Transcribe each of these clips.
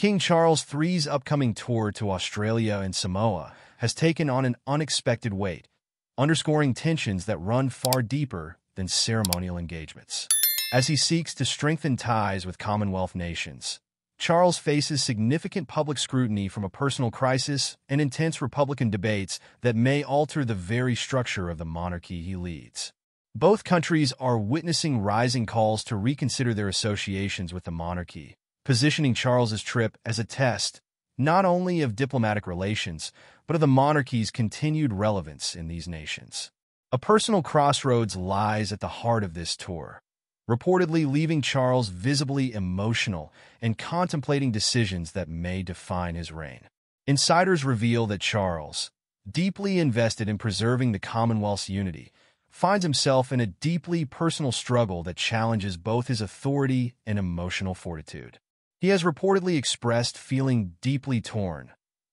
King Charles III's upcoming tour to Australia and Samoa has taken on an unexpected weight, underscoring tensions that run far deeper than ceremonial engagements. As he seeks to strengthen ties with Commonwealth nations, Charles faces significant public scrutiny from a personal crisis and intense Republican debates that may alter the very structure of the monarchy he leads. Both countries are witnessing rising calls to reconsider their associations with the monarchy, positioning Charles's trip as a test not only of diplomatic relations, but of the monarchy's continued relevance in these nations. A personal crossroads lies at the heart of this tour, reportedly leaving Charles visibly emotional and contemplating decisions that may define his reign. Insiders reveal that Charles, deeply invested in preserving the Commonwealth's unity, finds himself in a deeply personal struggle that challenges both his authority and emotional fortitude. He has reportedly expressed feeling deeply torn,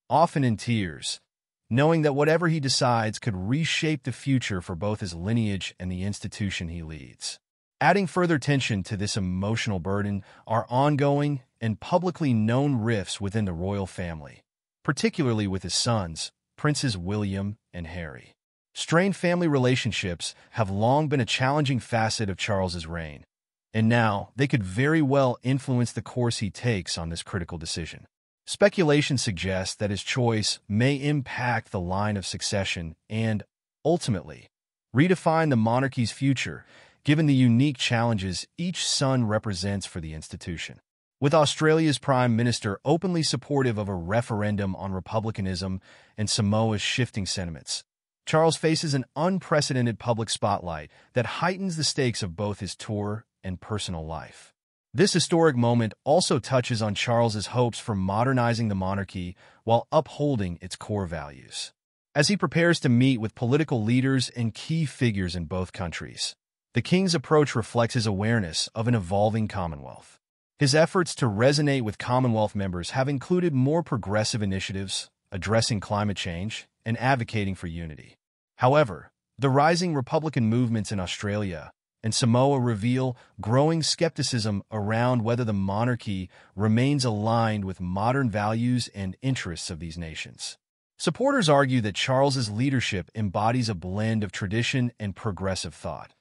often in tears, knowing that whatever he decides could reshape the future for both his lineage and the institution he leads. Adding further tension to this emotional burden are ongoing and publicly known rifts within the royal family, particularly with his sons, Princes William and Harry. Strained family relationships have long been a challenging facet of Charles's reign, and now they could very well influence the course he takes on this critical decision. Speculation suggests that his choice may impact the line of succession and, ultimately, redefine the monarchy's future, given the unique challenges each son represents for the institution. With Australia's Prime Minister openly supportive of a referendum on republicanism and Samoa's shifting sentiments, Charles faces an unprecedented public spotlight that heightens the stakes of both his tour and personal life. This historic moment also touches on Charles's hopes for modernizing the monarchy while upholding its core values. As he prepares to meet with political leaders and key figures in both countries, the king's approach reflects his awareness of an evolving Commonwealth. His efforts to resonate with Commonwealth members have included more progressive initiatives, addressing climate change, and advocating for unity. However, the rising Republican movements in Australia and Samoa reveal growing skepticism around whether the monarchy remains aligned with modern values and interests of these nations. Supporters argue that Charles's leadership embodies a blend of tradition and progressive thought.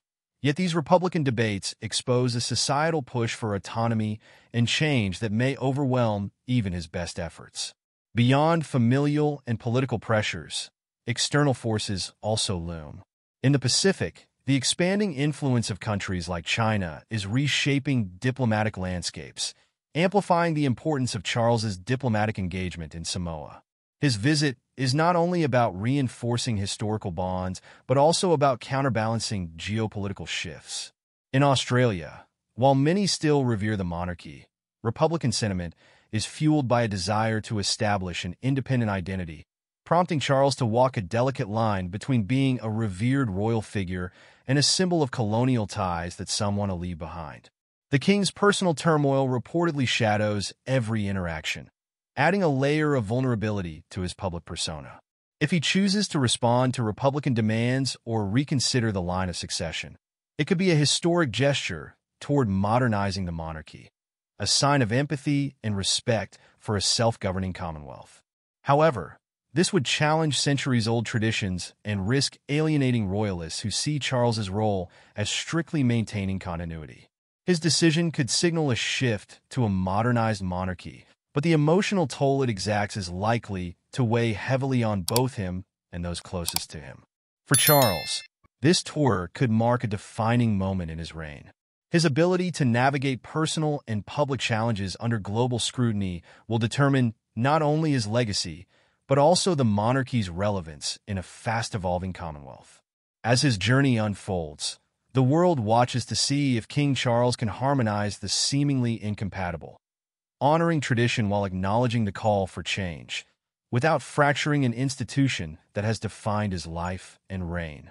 Yet these Republican debates expose a societal push for autonomy and change that may overwhelm even his best efforts. Beyond familial and political pressures, external forces also loom. In the Pacific, the expanding influence of countries like China is reshaping diplomatic landscapes, amplifying the importance of Charles's diplomatic engagement in Samoa. His visit is not only about reinforcing historical bonds, but also about counterbalancing geopolitical shifts. In Australia, while many still revere the monarchy, Republican sentiment is fueled by a desire to establish an independent identity, prompting Charles to walk a delicate line between being a revered royal figure and a symbol of colonial ties that some want to leave behind. The king's personal turmoil reportedly shadows every interaction, adding a layer of vulnerability to his public persona. If he chooses to respond to Republican demands or reconsider the line of succession, it could be a historic gesture toward modernizing the monarchy, a sign of empathy and respect for a self-governing Commonwealth. However, this would challenge centuries-old traditions and risk alienating royalists who see Charles's role as strictly maintaining continuity. His decision could signal a shift to a modernized monarchy, but the emotional toll it exacts is likely to weigh heavily on both him and those closest to him. For Charles, this tour could mark a defining moment in his reign. His ability to navigate personal and public challenges under global scrutiny will determine not only his legacy, but also the monarchy's relevance in a fast-evolving Commonwealth. As his journey unfolds, the world watches to see if King Charles can harmonize the seemingly incompatible, honoring tradition while acknowledging the call for change, without fracturing an institution that has defined his life and reign.